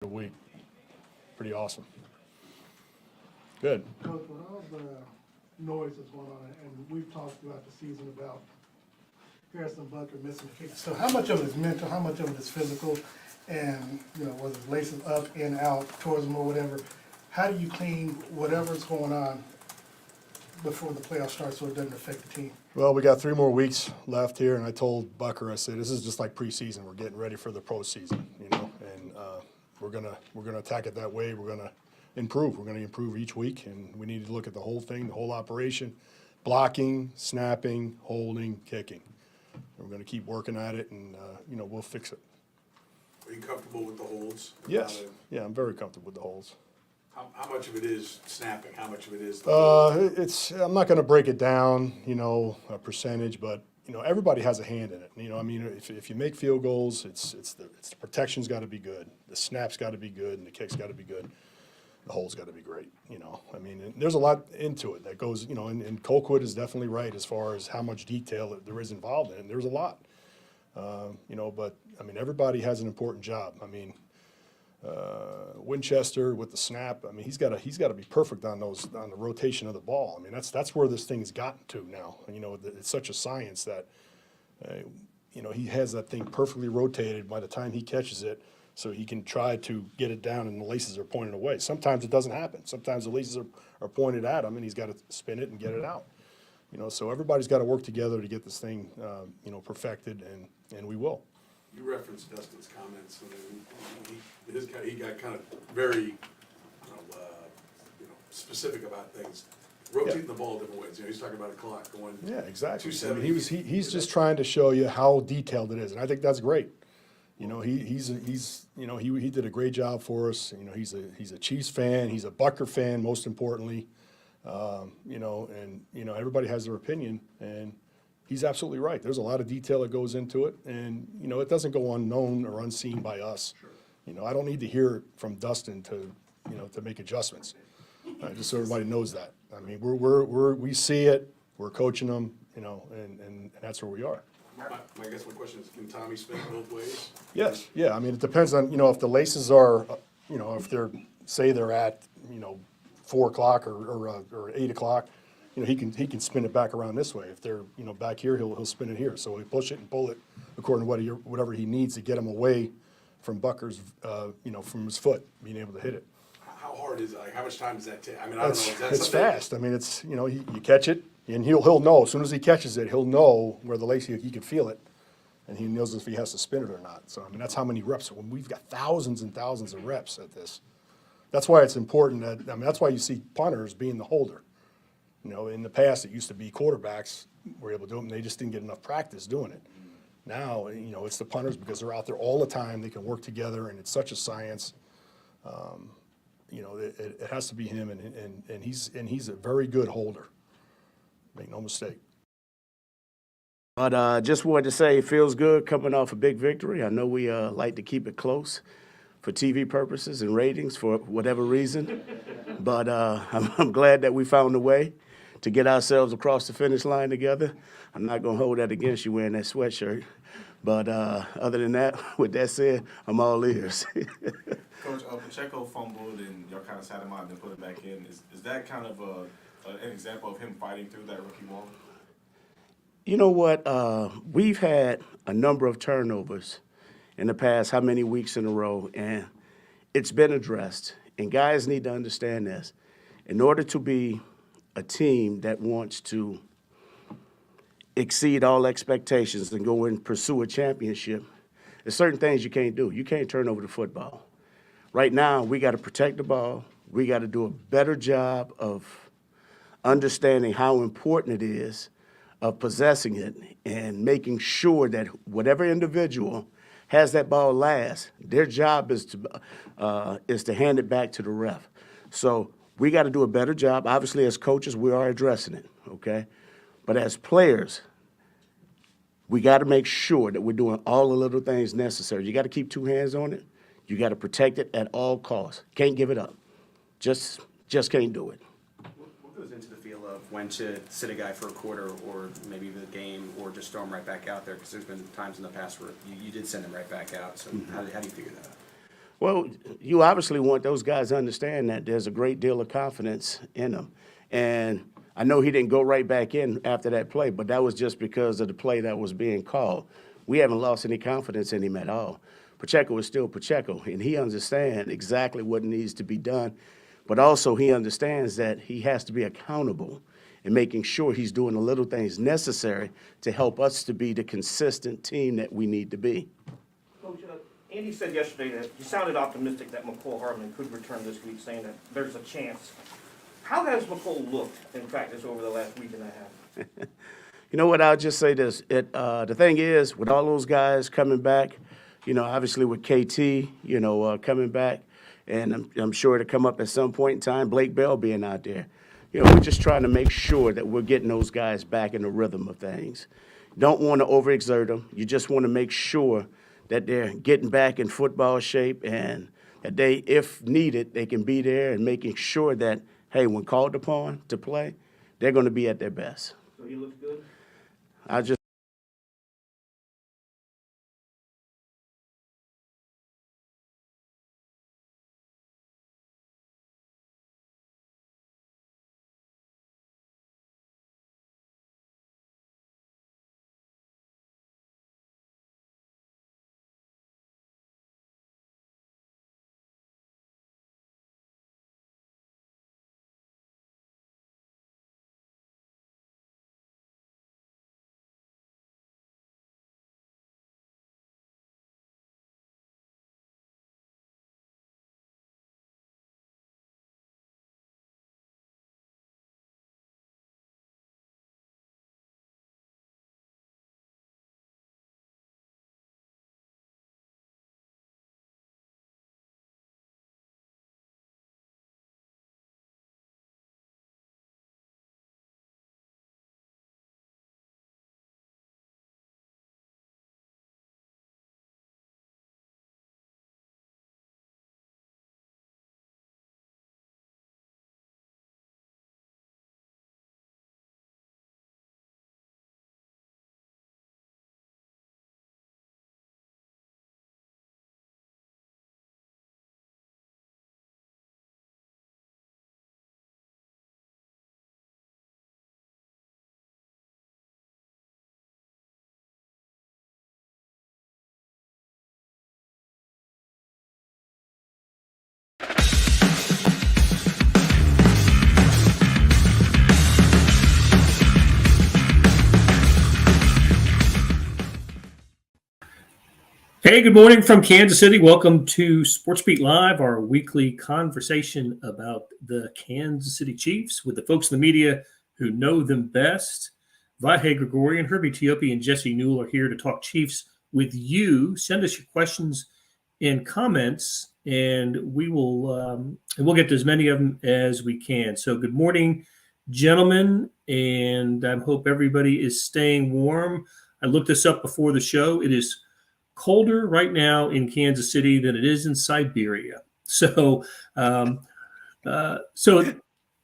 a week. Pretty awesome. Good. Coach, with all the noise that's going on, and we've talked throughout the season about Harrison Butker missing the kick. So how much of it is mental, how much of it is physical, and, whether it's laces up, in, out, towards them or whatever, how do you clean whatever's going on before the playoff starts so it doesn't affect the team? Well, we got 3 more weeks left here, and I told Butker, I said, this is just like preseason. We're getting ready for the postseason, and we're gonna attack it that way. We're gonna improve. We're gonna improve each week, and we need to look at the whole thing, the whole operation, blocking, snapping, holding, kicking. And we're gonna keep working at it, and we'll fix it. Are you comfortable with the holds? Yes. Yeah, I'm very comfortable with the holds. How much of it is snapping? How much of it is? I'm not going to break it down, a percentage, but everybody has a hand in it. If you make field goals, it's the protection's got to be good, the snap's got to be good, and the kick's got to be good. The hole's got to be great. There's a lot into it that goes. And Colquitt is definitely right as far as how much detail there is involved in it. There's a lot, but everybody has an important job. Winchester with the snap. He's got to be perfect on the rotation of the ball. That's where this thing's gotten to now. It's such a science that he has that thing perfectly rotated by the time he catches it, so he can try to get it down and the laces are pointed away. Sometimes it doesn't happen. Sometimes the laces are pointed at him and he's got to spin it and get it out. So everybody's got to work together to get this thing perfected, and we will. You referenced Dustin's comments. He got kind of very, specific about things, rotating the ball different ways. He's talking about a clock going. Yeah, exactly. 270. He's just trying to show you how detailed it is, and I think that's great. He did a great job for us. He's a Chiefs fan. He's a Butker fan, most importantly. Everybody has their opinion, and he's absolutely right. There's a lot of detail that goes into it, and it doesn't go unknown or unseen by us. Sure. I don't need to hear it from Dustin to make adjustments. Just so everybody knows that. We see it. We're coaching them, and that's where we are. I guess my question is, can Tommy spin it both ways? Yes. Yeah. It depends on if the laces are, if they're at 4 o'clock or 8 o'clock. He can spin it back around this way. If they're back here, he'll spin it here. So we push it and pull it according to whatever he needs to get him away from Butker's from his foot being able to hit it. How hard is it? How much time does that take? I don't know. It's fast. You catch it and he'll know as soon as he catches it. He'll know where the lace he can feel it, and he knows if he has to spin it or not. So that's how many reps. When we've got thousands and thousands of reps at this, that's why it's important that that's why you see punters being the holder. In the past, it used to be quarterbacks were able to do it, and they just didn't get enough practice doing it. Now, it's the punters because they're out there all the time. They can work together, and it's such a science. It has to be him, and he's a very good holder. Make no mistake. But just wanted to say it feels good coming off a big victory. I know we like to keep it close for TV purposes and ratings for whatever reason. But I'm glad that we found a way to get ourselves across the finish line together. I'm not going to hold that against you wearing that sweatshirt. But other than that, with that said, I'm all ears. Coach, Pacheco fumbled and y'all kind of sat him out and then put it back in. Is that kind of an example of him fighting through that rookie wall? You know what? We've had a number of turnovers in the past how many weeks in a row, and it's been addressed. And guys need to understand this. In order to be a team that wants to exceed all expectations and go and pursue a championship, there's certain things you can't do. You can't turn over the football. Right now, we got to protect the ball. We got to do a better job of understanding how important it is of possessing it and making sure that whatever individual has that ball last, their job is to hand it back to the ref. So we got to do a better job. Obviously, as coaches, we are addressing it, okay? But as players, we got to make sure that we're doing all the little things necessary. You got to keep 2 hands on it. You got to protect it at all costs. Can't give it up. Just can't do it. What goes into the feel of when to sit a guy for a quarter or maybe the game or just throw him right back out there? Because there's been times in the past where you did send him right back out. So how do you figure that out? Well, you obviously want those guys to understand that there's a great deal of confidence in them. And I know he didn't go right back in after that play, but that was just because of the play that was being called. We haven't lost any confidence in him at all. Pacheco is still Pacheco, and he understands exactly what needs to be done, but also he understands that he has to be accountable and making sure he's doing the little things necessary to help us to be the consistent team that we need to be. Coach, Andy said yesterday that you sounded optimistic that McCall Hardman could return this week, saying that there's a chance. How has McCall looked in practice over the last week and a half? You know what? I'll just say this. The thing is, with all those guys coming back, obviously with KT, coming back, and I'm sure to come up at some point in time, Blake Bell being out there. We're just trying to make sure that we're getting those guys back in the rhythm of things. Don't want to overexert them. You just want to make sure that they're getting back in football shape and that they, if needed, they can be there and making sure that, hey, when called upon to play, they're going to be at their best. So he looks good? I just Hey, good morning from Kansas City. Welcome to SportsBeat Live, our weekly conversation about the Kansas City Chiefs with the folks in the media who know them best. Vahe Gregorian, Herbie Teope, and Jesse Newell are here to talk Chiefs with you. Send us your questions and comments, and we'll get to as many of them as we can. So good morning, gentlemen, and I hope everybody is staying warm. I looked this up before the show. It is colder right now in Kansas City than it is in Siberia. So,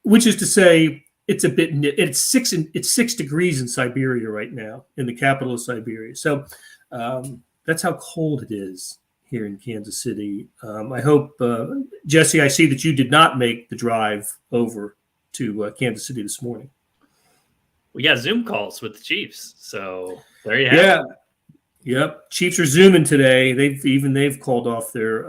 which is to say, it's 6 degrees in Siberia right now, in the capital of Siberia. So that's how cold it is here in Kansas City. I hope, Jesse, I see that you did not make the drive over to Kansas City this morning. We got Zoom calls with the Chiefs, so there you have it. Yep, Chiefs are zooming today. They've called off their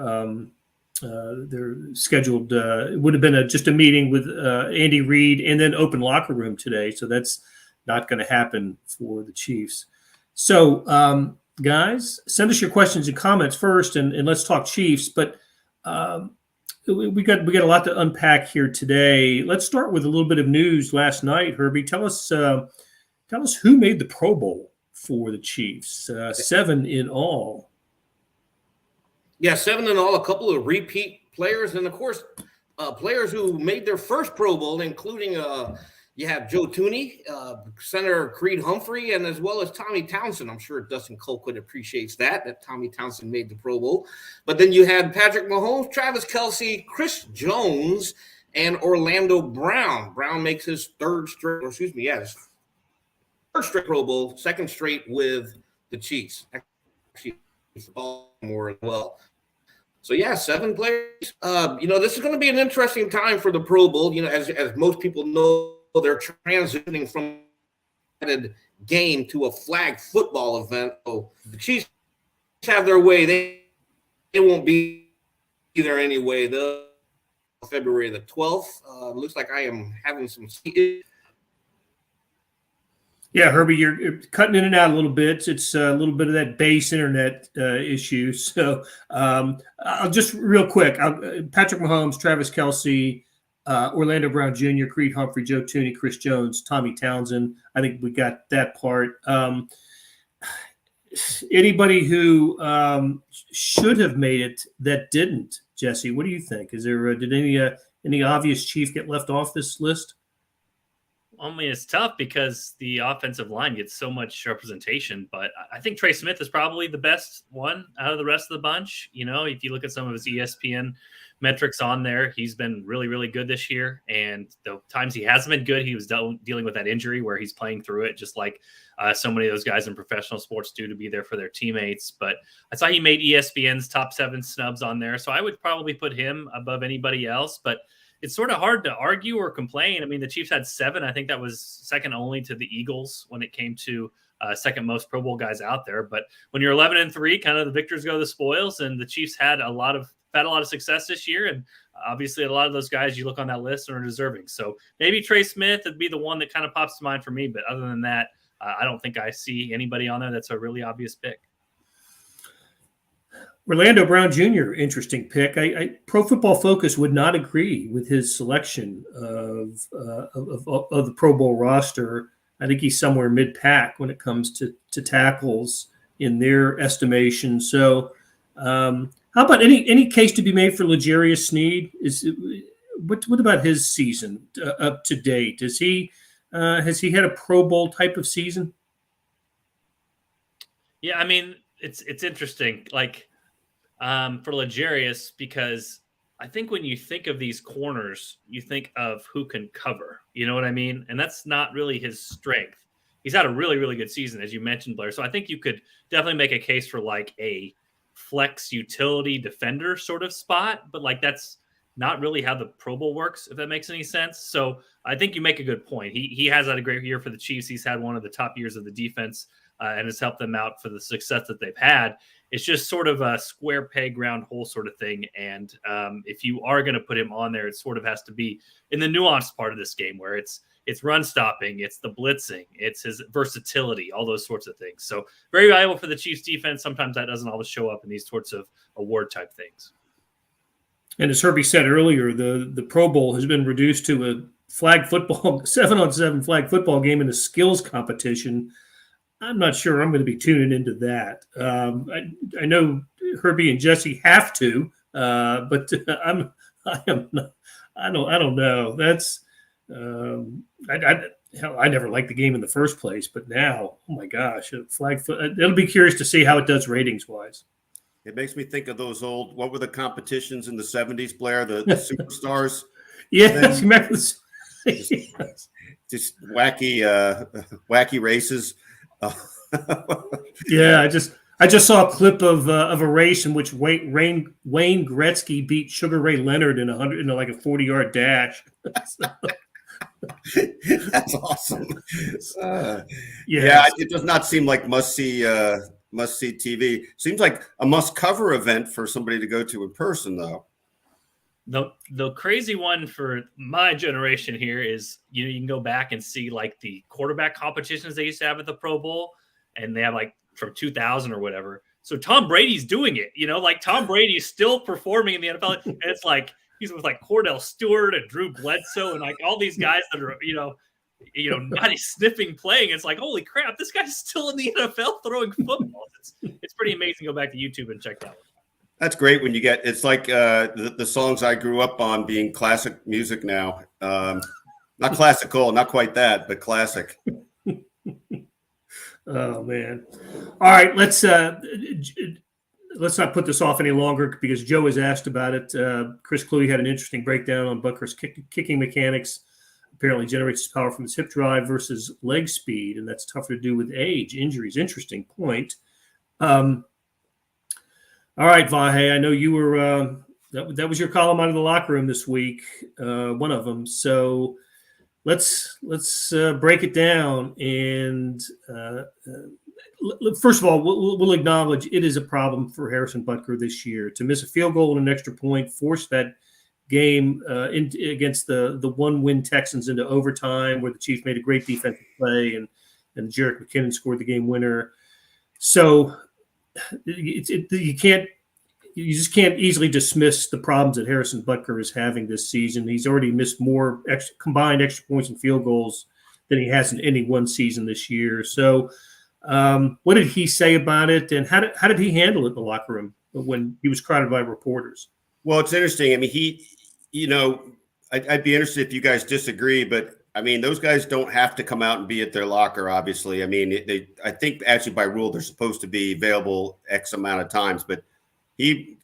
scheduled. It would have been just a meeting with Andy Reid and then open locker room today. So that's not going to happen for the Chiefs. So guys, send us your questions and comments first, and let's talk Chiefs. But we got a lot to unpack here today. Let's start with a little bit of news last night. Herbie, tell us who made the Pro Bowl for the Chiefs. 7 in all. Yeah, 7 in all, a couple of repeat players, and of course, players who made their first Pro Bowl, including you have Joe Thuney, Senator Creed Humphrey, and as well as Tommy Townsend. I'm sure Dustin Colquitt appreciates that Tommy Townsend made the Pro Bowl. But then you had Patrick Mahomes, Travis Kelce, Chris Jones, and Orlando Brown. Brown makes his third straight Pro Bowl, second straight with the Chiefs. Actually, Baltimore as well. So yeah, 7 players. This is going to be an interesting time for the Pro Bowl. As most people know, they're transitioning from a game to a flag football event. So the Chiefs have their way. They won't be there anyway. February the 12th. Looks like I am having some. Yeah, Herbie, you're cutting in and out a little bit. It's a little bit of that base internet issue. So I'll just real quick. Patrick Mahomes, Travis Kelce, Orlando Brown Jr., Creed Humphrey, Joe Thuney, Chris Jones, Tommy Townsend. I think we got that part. Anybody who should have made it that didn't, Jesse, what do you think? Is there did any obvious Chief get left off this list? I mean, it's tough because the offensive line gets so much representation, but I think Trey Smith is probably the best one out of the rest of the bunch. If you look at some of his ESPN metrics on there, he's been really, really good this year. And the times he hasn't been good, he was dealing with that injury where he's playing through it, just like so many of those guys in professional sports do, to be there for their teammates. But I saw he made ESPN's top 7 snubs on there, so I would probably put him above anybody else. But it's sort of hard to argue or complain. I mean, the Chiefs had 7. I think that was second only to the Eagles when it came to second most Pro Bowl guys out there. But when you're 11-3, kind of the victors go the spoils, and the Chiefs had a lot of success this year. And obviously a lot of those guys you look on that list are deserving. So maybe Trey Smith would be the one that kind of pops to mind for me. But other than that, I don't think I see anybody on there that's a really obvious pick. Orlando Brown Jr., interesting pick. Pro Football Focus would not agree with his selection of the Pro Bowl roster. I think he's somewhere mid-pack when it comes to tackles in their estimation. So how about any case to be made for L'Jarius Sneed? What about his season up to date? Has he had a Pro Bowl type of season? Yeah, I mean, it's interesting. Like, for L'Jarius, because I think when you think of these corners, you think of who can cover. You know what I mean? And that's not really his strength. He's had a really, really good season, as you mentioned, Blair. So I think you could definitely make a case for like a flex utility defender sort of spot, but like that's not really how the Pro Bowl works, if that makes any sense. So I think you make a good point. He has had a great year for the Chiefs. He's had one of the top years of the defense and has helped them out for the success that they've had. It's just sort of a square peg round hole sort of thing. And if you are going to put him on there, it sort of has to be in the nuanced part of this game where it's run stopping, it's the blitzing, it's his versatility, all those sorts of things. So very valuable for the Chiefs defense. Sometimes that doesn't always show up in these sorts of award type things. And as Herbie said earlier, the Pro Bowl has been reduced to a flag football, 7-on-7 flag football game in a skills competition. I'm not sure I'm going to be tuning into that. I know Herbie and Jesse have to, but I am not. I don't know. That's I never liked the game in the first place, but now, oh my gosh, flag foot. It'll be curious to see how it does ratings wise. It makes me think of those old. What were the competitions in the '70s, Blair? The superstars. Yes, just wacky races. Yeah, I just saw a clip of a race in which Wayne Gretzky beat Sugar Ray Leonard in like a 40-yard dash. That's awesome. Yeah, it does not seem like must see TV. Seems like a must cover event for somebody to go to in person, though. The crazy one for my generation here is, you can go back and see like the quarterback competitions they used to have at the Pro Bowl, and they have like from 2000 or whatever. So Tom Brady's doing it, like Tom Brady's still performing in the NFL, and it's like he's with like Cordell Stewart and Drew Bledsoe and like all these guys that are not sniffing playing. It's like, holy crap, this guy's still in the NFL throwing footballs. It's pretty amazing. Go back to YouTube and check that one. That's great when you get. It's like the songs I grew up on being classic music now. Not classical, not quite that, but classic. Oh man! All right, let's not put this off any longer because Joe has asked about it. Chris Cluey had an interesting breakdown on Butker's kicking mechanics. Apparently, generates his power from his hip drive versus leg speed, and that's tougher to do with age, injuries. Interesting point. All right, Vahe, I know you were that was your column out of the locker room this week, one of them. So let's break it down. And first of all, we'll acknowledge it is a problem for Harrison Butker this year to miss a field goal and an extra point, force that game against the 1-win Texans into overtime, where the Chiefs made a great defensive play and Jerick McKinnon scored the game winner. So you just can't easily dismiss the problems that Harrison Butker is having this season. He's already missed more combined extra points and field goals than he has in any one season this year. So what did he say about it, and how did he handle it in the locker room when he was crowded by reporters? Well, it's interesting. I mean, I'd be interested if you guys disagree, but I mean, those guys don't have to come out and be at their locker, obviously. I mean, I think actually by rule, they're supposed to be available X amount of times, but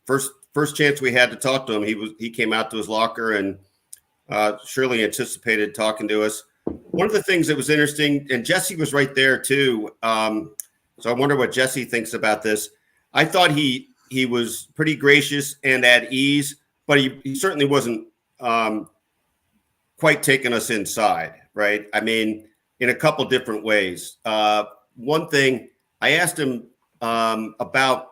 first chance we had to talk to him, he came out to his locker and surely anticipated talking to us. One of the things that was interesting, and Jesse was right there too. So I wonder what Jesse thinks about this. I thought he was pretty gracious and at ease, but he certainly wasn't quite taking us inside, right? I mean, in a couple different ways. One thing, I asked him about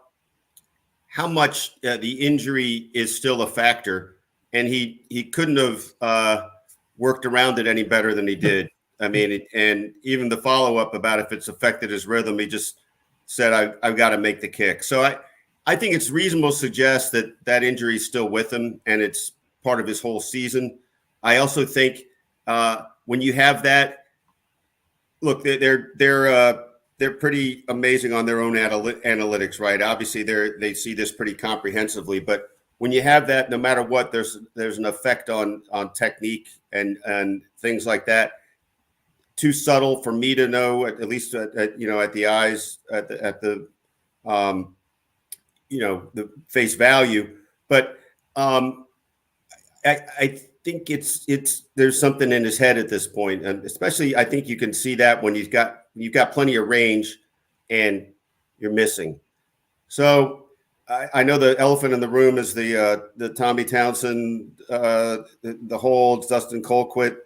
how much the injury is still a factor, and he couldn't have worked around it any better than he did. I mean, and even the follow-up about if it's affected his rhythm, he just said, I've got to make the kick. So I think it's reasonable to suggest that injury is still with him, and it's part of his whole season. I also think when you have that, look, they're pretty amazing on their own analytics, right? Obviously, they see this pretty comprehensively, but when you have that, no matter what, there's an effect on technique and things like that. Too subtle for me to know, at least at the eyes, at the the face value. But I think there's something in his head at this point, and especially I think you can see that when you've got plenty of range and you're missing. So I know the elephant in the room is the Tommy Townsend, the holds, Dustin Colquitt.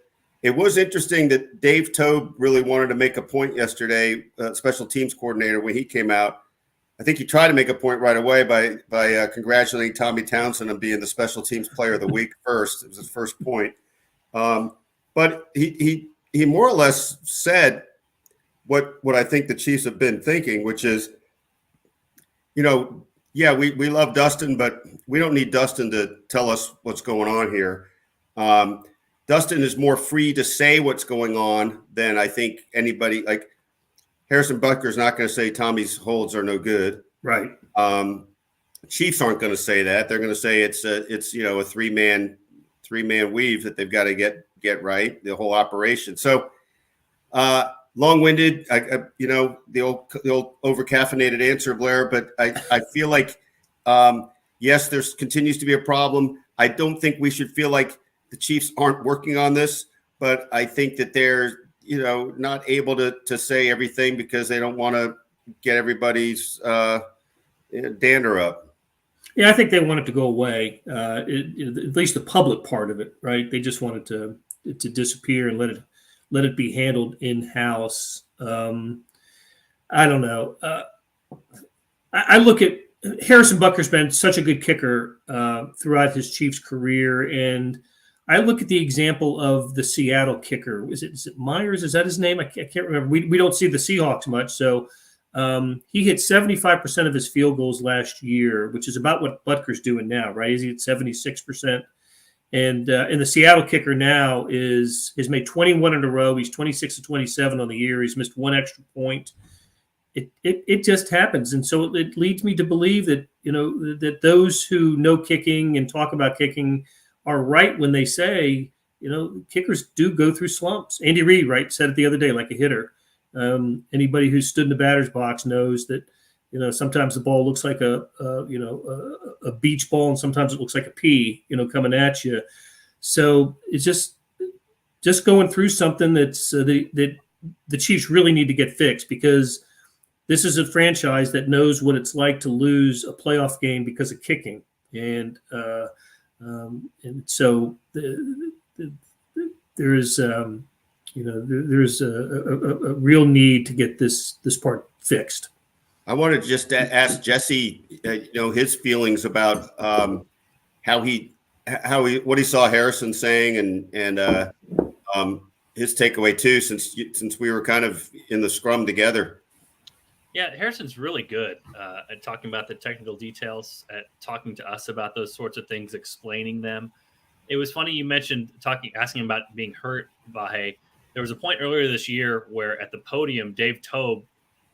It was interesting that Dave Tobe really wanted to make a point yesterday, special teams coordinator, when he came out. I think he tried to make a point right away by congratulating Tommy Townsend on being the special teams player of the week first. It was his first point. But he more or less said what I think the Chiefs have been thinking, which is, yeah, we love Dustin, but we don't need Dustin to tell us what's going on here. Dustin is more free to say what's going on than I think anybody. Like Harrison Butker is not going to say Tommy's holds are no good. Right. Chiefs aren't going to say that. They're going to say it's a three-man weave that they've got to get right, the whole operation. So long-winded, the old over-caffeinated answer, Blair, but I feel like, yes, there continues to be a problem. I don't think we should feel like the Chiefs aren't working on this, but I think that they're, not able to say everything because they don't want to get everybody's dander up. Yeah, I think they want it to go away, at least the public part of it, right? They just want it to disappear and let it be handled in-house. I don't know. I look at Harrison Butker's been such a good kicker throughout his Chiefs career, and I look at the example of the Seattle kicker. Is it Myers? Is that his name? I can't remember. We don't see the Seahawks much, so he hit 75% of his field goals last year, which is about what Butker's doing now, right? He's at 76%. And the Seattle kicker now has made 21 in a row. He's 26-27 on the year. He's missed one extra point. It just happens, and so it leads me to believe that that those who know kicking and talk about kicking are right when they say kickers do go through slumps. Andy Reid, right, said it the other day, like a hitter. Anybody who's stood in the batter's box knows that sometimes the ball looks like a beach ball, and sometimes it looks like a pea coming at you. So it's just going through something that's that the Chiefs really need to get fixed, because this is a franchise that knows what it's like to lose a playoff game because of kicking, and so there is there's a real need to get this part fixed. I wanted to just ask Jesse, his feelings about how he what he saw Harrison saying, and his takeaway too, since we were kind of in the scrum together. Yeah, Harrison's really good at talking about the technical details, at talking to us about those sorts of things, explaining them. It was funny you mentioned asking about being hurt, Vahe. There was a point earlier this year where at the podium, Dave Tobe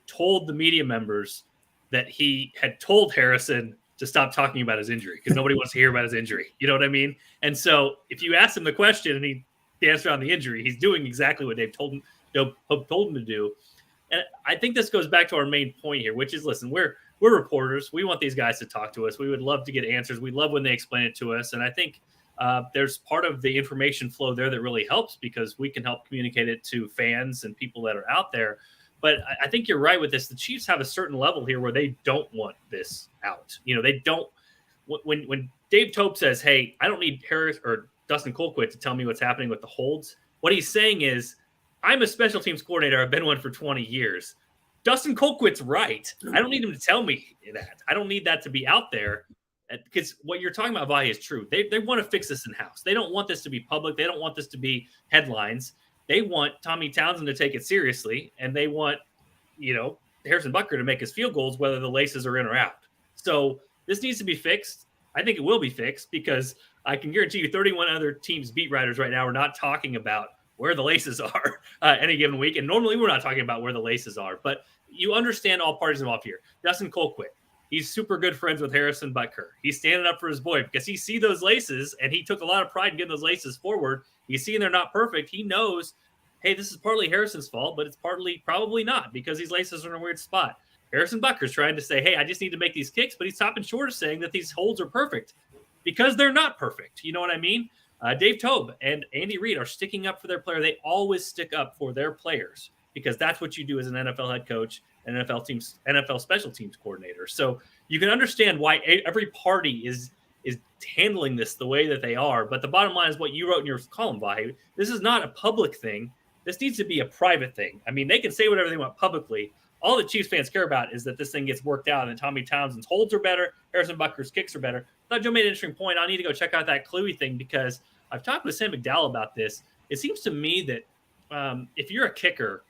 told the media members that he had told Harrison to stop talking about his injury because nobody wants to hear about his injury. You know what I mean? And so if you ask him the question and he danced around the injury, he's doing exactly what Dave told him to do. And I think this goes back to our main point here, which is, listen, we're reporters. We want these guys to talk to us. We would love to get answers. We love when they explain it to us. And I think there's part of the information flow there that really helps because we can help communicate it to fans and people that are out there. But I think you're right with this. The Chiefs have a certain level here where they don't want this out. They don't. When Dave Tope says, "Hey, I don't need Harris or Dustin Colquitt to tell me what's happening with the holds," what he's saying is, "I'm a special teams coordinator. I've been one for 20 years. Dustin Colquitt's right. I don't need him to tell me that. I don't need that to be out there." Because what you're talking about, Vahe, is true. They want to fix this in-house. They don't want this to be public. They don't want this to be headlines. They want Tommy Townsend to take it seriously, and they want, Harrison Butker to make his field goals, whether the laces are in or out. So this needs to be fixed. I think it will be fixed because I can guarantee you 31 other teams' beat writers right now are not talking about where the laces are any given week. And normally we're not talking about where the laces are. But you understand all parties involved here. Dustin Colquitt, he's super good friends with Harrison Butker. He's standing up for his boy because he sees those laces, and he took a lot of pride in getting those laces forward. He's seeing they're not perfect. He knows, hey, this is partly Harrison's fault, but it's partly probably not because these laces are in a weird spot. Harrison Butker's trying to say, hey, I just need to make these kicks, but he's stopping short of saying that these holds are perfect because they're not perfect. You know what I mean? Dave Tobe and Andy Reid are sticking up for their player. They always stick up for their players because that's what you do as an NFL head coach, an NFL special teams coordinator. So you can understand why every party is handling this the way that they are. But the bottom line is what you wrote in your column, Vahe. This is not a public thing. This needs to be a private thing. I mean, they can say whatever they want publicly. All the Chiefs fans care about is that this thing gets worked out and Tommy Townsend's holds are better, Harrison Butker's kicks are better. I thought Joe made an interesting point. I need to go check out that Cluey thing because I've talked with Sam McDowell about this. It seems to me that if you're a kicker,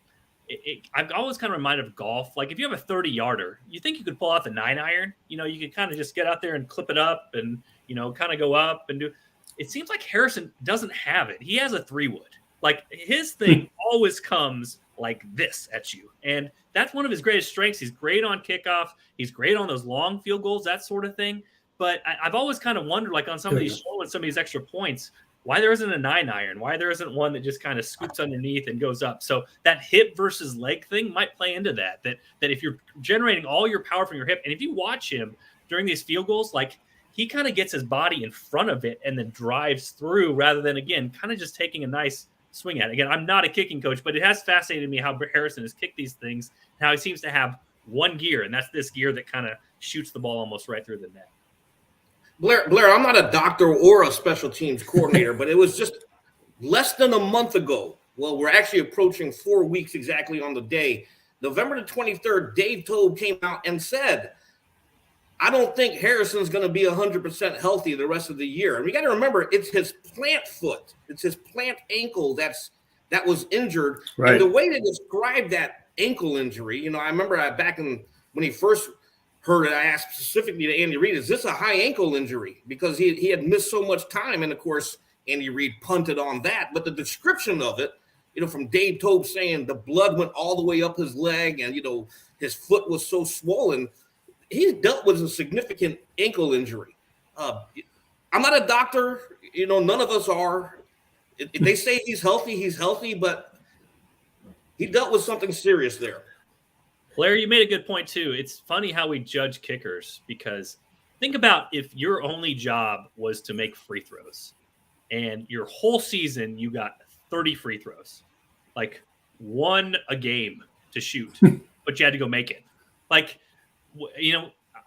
I'm always kind of reminded of golf. Like if you have a 30-yarder, you think you could pull out the 9-iron. You could kind of just get out there and clip it up and, kind of go up and do. It seems like Harrison doesn't have it. He has a 3-wood. Like his thing always comes like this at you. And that's one of his greatest strengths. He's great on kickoff. He's great on those long field goals, that sort of thing. But I've always kind of wondered, like on some of these shows and some of these extra points, why there isn't a 9-iron, why there isn't one that just kind of scoops underneath and goes up. So that hip versus leg thing might play into that if you're generating all your power from your hip, and if you watch him during these field goals, like he kind of gets his body in front of it and then drives through rather than, again, kind of just taking a nice swing at it. Again, I'm not a kicking coach, but it has fascinated me how Harrison has kicked these things, and how he seems to have one gear, and that's this gear that kind of shoots the ball almost right through the net. Blair, I'm not a doctor or a special teams coordinator, but it was just less than a month ago. Well, we're actually approaching 4 weeks exactly on the day. November the 23rd, Dave Tobe came out and said, I don't think Harrison's going to be 100% healthy the rest of the year. And we got to remember, it's his plant foot. It's his plant ankle that was injured. Right. And the way to describe that ankle injury, I remember back when he first heard it, I asked specifically to Andy Reid, is this a high ankle injury? Because he had missed so much time. And, of course, Andy Reid punted on that. But the description of it, from Dave Tobe saying the blood went all the way up his leg and, his foot was so swollen, he's dealt with a significant ankle injury. I'm not a doctor. None of us are. If they say he's healthy, but he dealt with something serious there. Blair, you made a good point, too. It's funny how we judge kickers because think about if your only job was to make free throws and your whole season you got 30 free throws, like one a game to shoot, but you had to go make it. Like,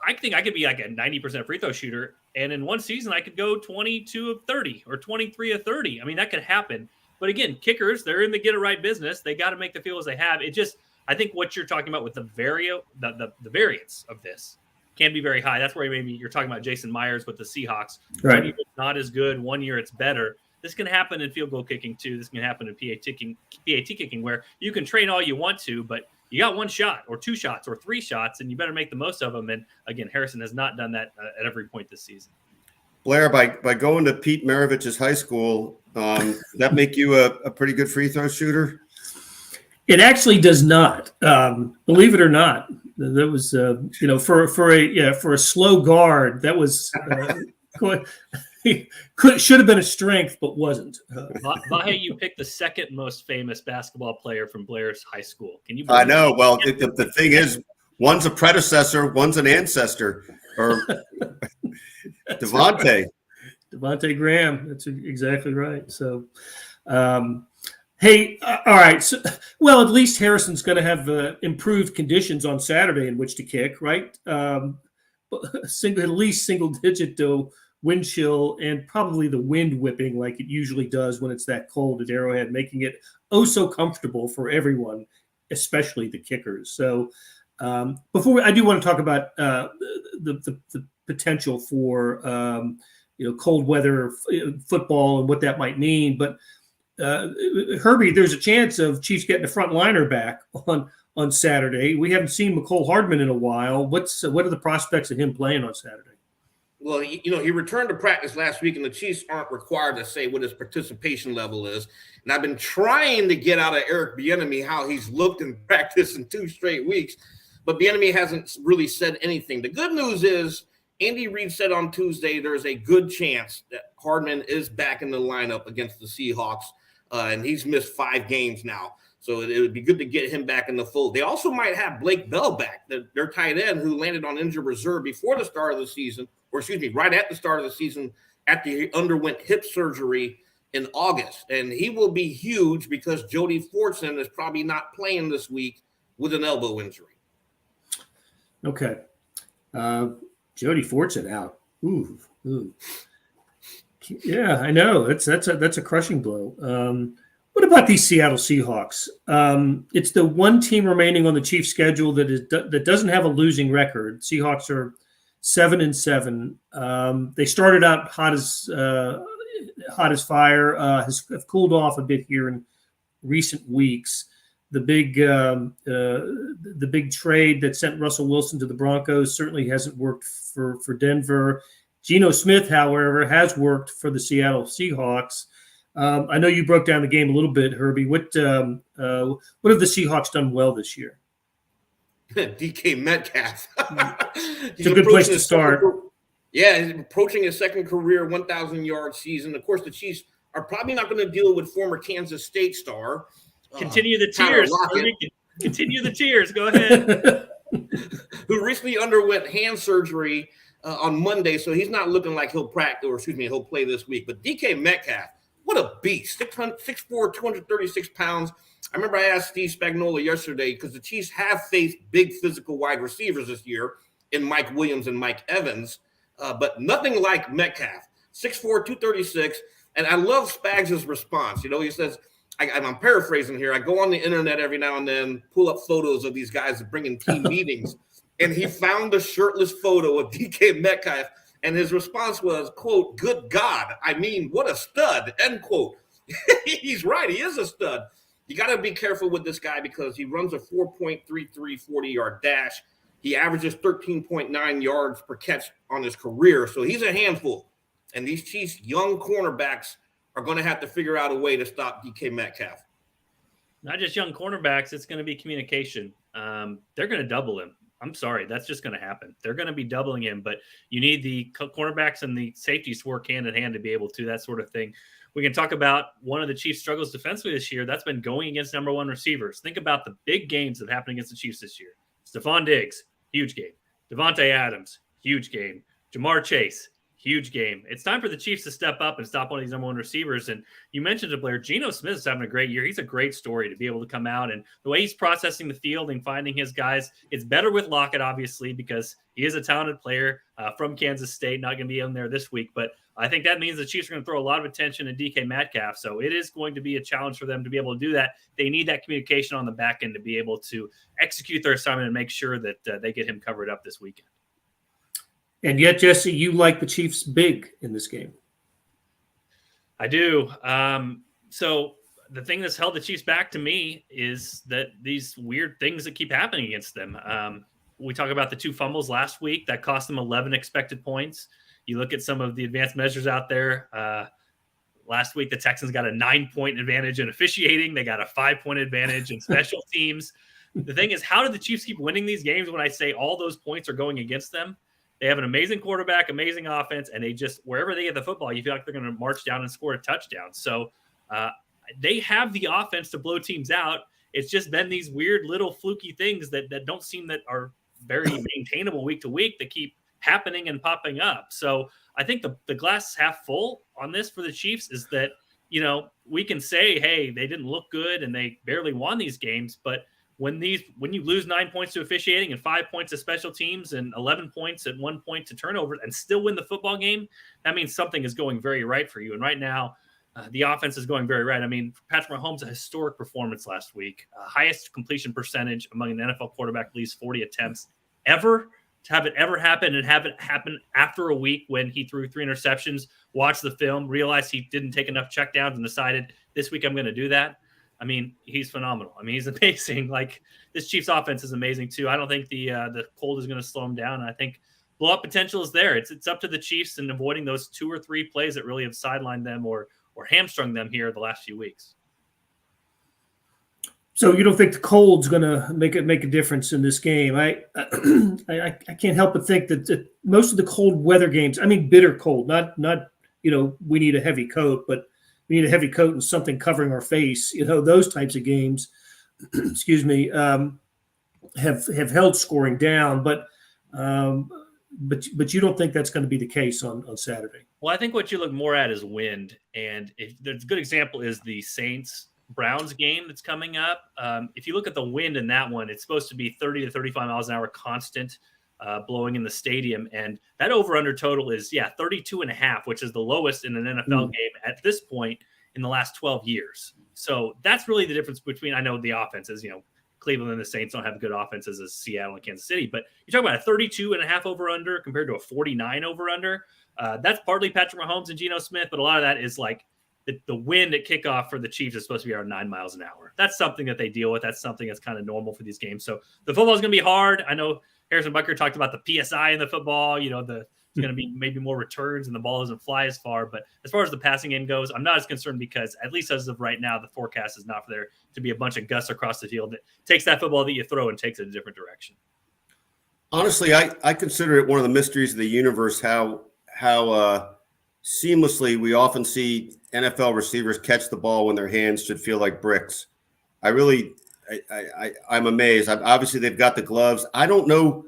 I think I could be like a 90% free throw shooter, and in one season I could go 22 of 30 or 23 of 30. I mean, that could happen. But again, kickers, they're in the get it right business. They got to make the field as they have. It just, I think what you're talking about with the variance of this can be very high. That's where maybe you're talking about Jason Myers with the Seahawks. Right. 1 year it's not as good. 1 year it's better. This can happen in field goal kicking too. This can happen in PAT kicking, where you can train all you want to, but you got one shot or two shots or three shots, and you better make the most of them. And again, Harrison has not done that at every point this season. Blair, by going to Pete Maravich's high school, does that make you a pretty good free throw shooter? It actually does not. Believe it or not, that was for a slow guard, that was should have been a strength, but wasn't. Vahe, you picked the second most famous basketball player from Blair's high school. Can you? I know. Well, the thing is, one's a predecessor, one's an ancestor, or Devontae Graham. That's exactly right. So, hey, all right. So, well, at least Harrison's going to have improved conditions on Saturday in which to kick, right? At least single digit though. Wind chill and probably the wind whipping like it usually does when it's that cold at Arrowhead, making it so comfortable for everyone, especially the kickers. So I do want to talk about the potential for cold weather football and what that might mean. But Herbie, there's a chance of Chiefs getting a front liner back on Saturday. We haven't seen McCole Hardman in a while. What are the prospects of him playing on Saturday? Well, he returned to practice last week, and the Chiefs aren't required to say what his participation level is. And I've been trying to get out of Eric Bieniemy how he's looked in practice in 2 straight weeks, but Bieniemy hasn't really said anything. The good news is Andy Reid said on Tuesday there's a good chance that Hardman is back in the lineup against the Seahawks, and he's missed 5 games now. So it would be good to get him back in the fold. They also might have Blake Bell back, their tight end, who landed on injured reserve before the start of the season, right at the start of the season after he underwent hip surgery in August. And he will be huge because Jody Fortson is probably not playing this week with an elbow injury. Okay. Jody Fortson out. Ooh. Yeah, I know. That's a crushing blow. What about these Seattle Seahawks? It's the one team remaining on the Chiefs' schedule that doesn't have a losing record. Seahawks are 7-7. They started out hot as fire. Have cooled off a bit here in recent weeks. The big trade that sent Russell Wilson to the Broncos certainly hasn't worked for Denver. Geno Smith, however, has worked for the Seattle Seahawks. I know you broke down the game a little bit, Herbie. What have the Seahawks done well this year? DK Metcalf. It's a good place to start. He's approaching his second career 1,000-yard season. Of course, the Chiefs are probably not going to deal with former Kansas State star. Continue the tears. Continue the tears. Go ahead. Who recently underwent hand surgery on Monday, so he's not looking like he'll play this week. But DK Metcalf, what a beast. 6'4", 236 pounds. I remember I asked Steve Spagnuolo yesterday because the Chiefs have faced big physical wide receivers this year in Mike Williams and Mike Evans, but nothing like Metcalf. 6'4", 236. And I love Spags' response. He says, I'm paraphrasing here. I go on the internet every now and then, pull up photos of these guys that bring in team meetings, and he found a shirtless photo of DK Metcalf, and his response was, quote, "Good God, I mean, what a stud," end quote. He's right. He is a stud. You got to be careful with this guy because he runs a 4.33 40-yard dash. He averages 13.9 yards per catch on his career, so he's a handful. And these Chiefs' young cornerbacks are going to have to figure out a way to stop DK Metcalf. Not just young cornerbacks, it's going to be communication. They're going to double him. I'm sorry, that's just going to happen. They're going to be doubling him, but you need the cornerbacks and the safeties to work hand in hand to be able to, that sort of thing. We can talk about one of the Chiefs' struggles defensively this year. That's been going against number one receivers. Think about the big games that happened against the Chiefs this year. Stephon Diggs, huge game. Devontae Adams, huge game. Jamar Chase, Huge game. It's time for the Chiefs to step up and stop one of these number one receivers. And you mentioned it, Blair. Geno Smith is having a great year. He's a great story to be able to come out, and the way he's processing the field and finding his guys. It's better with Lockett, obviously, because he is a talented player from Kansas State, not going to be in there this week. But I think that means the Chiefs are going to throw a lot of attention to DK Metcalf. So it is going to be a challenge for them to be able to do that. They need that communication on the back end to be able to execute their assignment and make sure that they get him covered up this weekend. And yet, Jesse, you like the Chiefs big in this game. I do. So the thing that's held the Chiefs back to me is that these weird things that keep happening against them. We talk about the 2 fumbles last week that cost them 11 expected points. You look at some of the advanced measures out there. Last week, the Texans got a 9-point advantage in officiating. They got a 5-point advantage in special teams. The thing is, how did the Chiefs keep winning these games when I say all those points are going against them? They have an amazing quarterback, amazing offense, and they just, wherever they get the football, you feel like they're going to march down and score a touchdown. So they have the offense to blow teams out. It's just been these weird little fluky things that don't seem that are very maintainable week to week that keep happening and popping up. So I think the glass is half full on this for the Chiefs is that, we can say, hey, they didn't look good and they barely won these games, but when you lose 9 points to officiating and 5 points to special teams and 11 points and 1 point to turnover and still win the football game, that means something is going very right for you. And right now, the offense is going very right. I mean, Patrick Mahomes, a historic performance last week, highest completion percentage among an NFL quarterback, at least 40 attempts ever. To have it ever happen and have it happen after a week when he threw 3 interceptions, watched the film, realized he didn't take enough checkdowns and decided this week I'm going to do that. I mean, he's phenomenal. I mean, he's amazing. Like, this Chiefs offense is amazing too. I don't think the cold is going to slow him down. And I think blow-up potential is there. It's up to the Chiefs in avoiding those 2 or 3 plays that really have sidelined them or hamstrung them here the last few weeks. So you don't think the cold's going to make a difference in this game? I can't help but think that most of the cold weather games, I mean, bitter cold, not we need a heavy coat, but we need a heavy coat and something covering our face. Those types of games, excuse me, have held scoring down. But you don't think that's going to be the case on Saturday? Well, I think what you look more at is wind, and there's a good example is the Saints-Browns game that's coming up. If you look at the wind in that one, it's supposed to be 30 to 35 miles an hour constant. Blowing in the stadium, and that over-under total is 32.5, which is the lowest in an NFL game at this point in the last 12 years. So that's really the difference between, I know the offenses, Cleveland and the Saints don't have good offenses as Seattle and Kansas City, but you're talking about a 32.5 over-under compared to a 49 over-under. That's partly Patrick Mahomes and Geno Smith, but a lot of that is like the wind at kickoff for the Chiefs is supposed to be around 9 miles an hour. That's something that they deal with. That's something that's kind of normal for these games. So the football is going to be hard. I know Harrison Butker talked about the PSI in the football. It's going to be maybe more returns and the ball doesn't fly as far. But as far as the passing game goes, I'm not as concerned because at least as of right now, the forecast is not for there to be a bunch of gusts across the field that takes that football that you throw and takes it a different direction. Honestly, I consider it one of the mysteries of the universe how seamlessly we often see NFL receivers catch the ball when their hands should feel like bricks. I'm amazed. Obviously, they've got the gloves. I don't know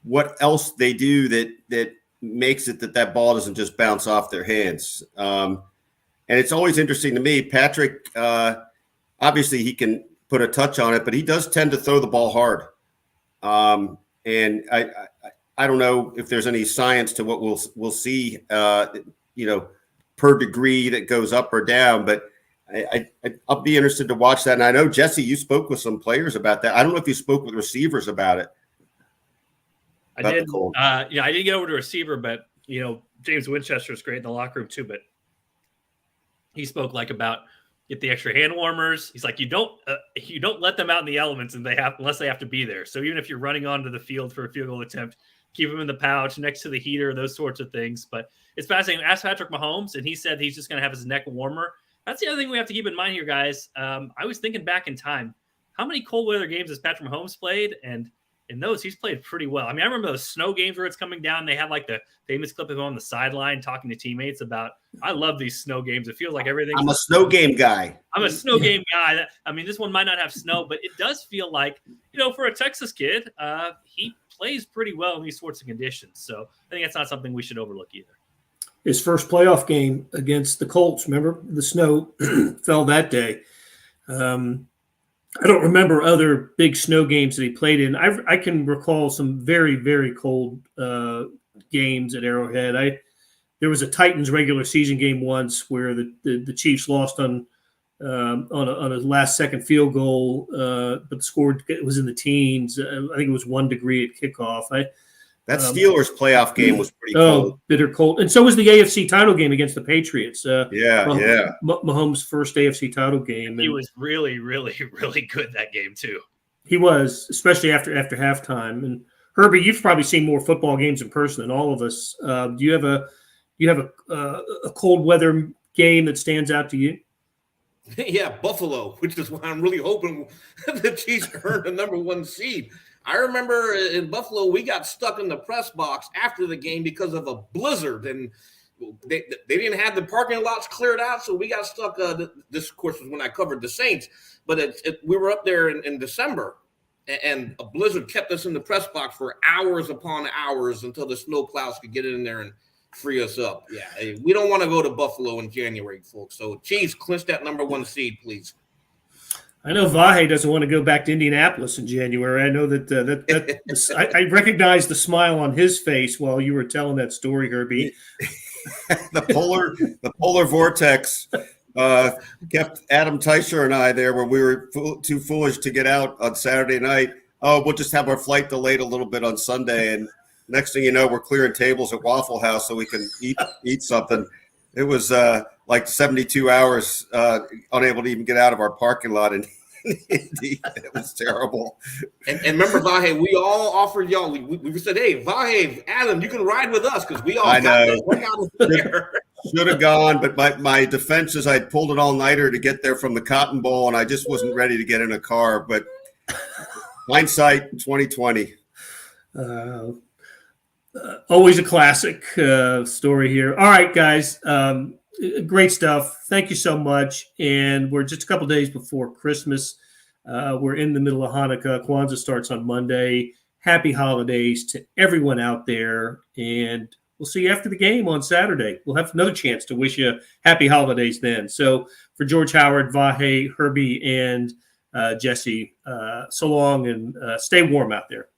what else they do that makes it that ball doesn't just bounce off their hands. And it's always interesting to me. Patrick, obviously, he can put a touch on it, but he does tend to throw the ball hard. And I don't know if there's any science to what we'll see, per degree that goes up or down, but I'll be interested to watch that. And I know, Jesse, you spoke with some players about that. I don't know if you spoke with receivers about it. I did. I didn't get over to receiver, but James Winchester is great in the locker room too. But he spoke about get the extra hand warmers. He's like, you don't let them out in the elements, and unless they have to be there. So even if you're running onto the field for a field goal attempt, keep them in the pouch next to the heater, those sorts of things. But it's fascinating. Ask Patrick Mahomes, and he said he's just going to have his neck warmer. That's the other thing we have to keep in mind here, guys. I was thinking back in time, how many cold weather games has Patrick Mahomes played? And in those, he's played pretty well. I mean, I remember those snow games where it's coming down. They had the famous clip of him on the sideline talking to teammates about, I love these snow games. It feels like everything's. I'm a snow game guy. I'm a snow game guy. I mean, this one might not have snow, but it does feel like, for a Texas kid, he plays pretty well in these sorts of conditions. So I think that's not something we should overlook either. his first playoff game against the Colts. Remember, the snow fell that day. I don't remember other big snow games that he played in. I can recall some very, very cold games at Arrowhead. There was a Titans regular season game once where the Chiefs lost on a last second field goal, but scored, it was in the teens. I think it was 1 degree at kickoff. That Steelers playoff game was pretty cold. Bitter cold. And so was the AFC title game against the Patriots. Yeah. Mahomes' first AFC title game. He was really, really, really good that game too. He was, especially after halftime. And Herbie, you've probably seen more football games in person than all of us. Do you have a cold weather game that stands out to you? Yeah, Buffalo, which is why I'm really hoping the Chiefs earn the number 1 seed. I remember in Buffalo, we got stuck in the press box after the game because of a blizzard, and they didn't have the parking lots cleared out, so we got stuck. This, of course, was when I covered the Saints, but we were up there in December, and a blizzard kept us in the press box for hours upon hours until the snow plows could get in there and free us up. Yeah, we don't want to go to Buffalo in January, folks. So Chiefs, clinch that number 1 seed, please. I know Vahe doesn't want to go back to Indianapolis in January. I know that I recognize the smile on his face while you were telling that story, Herbie. the polar vortex kept Adam Teicher and I there when we were too foolish to get out on Saturday night. Oh, we'll just have our flight delayed a little bit on Sunday, and next thing you know, we're clearing tables at Waffle House so we can eat something. It was like 72 hours unable to even get out of our parking lot in Indy. It was terrible. And remember, Vahe, we all offered y'all. We said, "Hey, Vahe, Adam, you can ride with us because we all I got know. there." Should have gone, but my defense is I pulled an all-nighter to get there from the Cotton Bowl, and I just wasn't ready to get in a car. But hindsight, 2020. Always a classic story here. All right, guys. Great stuff. Thank you so much. And we're just a couple days before Christmas. We're in the middle of Hanukkah. Kwanzaa starts on Monday. Happy holidays to everyone out there. And we'll see you after the game on Saturday. We'll have another chance to wish you happy holidays then. So for George Howard, Vahe, Herbie, and Jesse, so long and stay warm out there.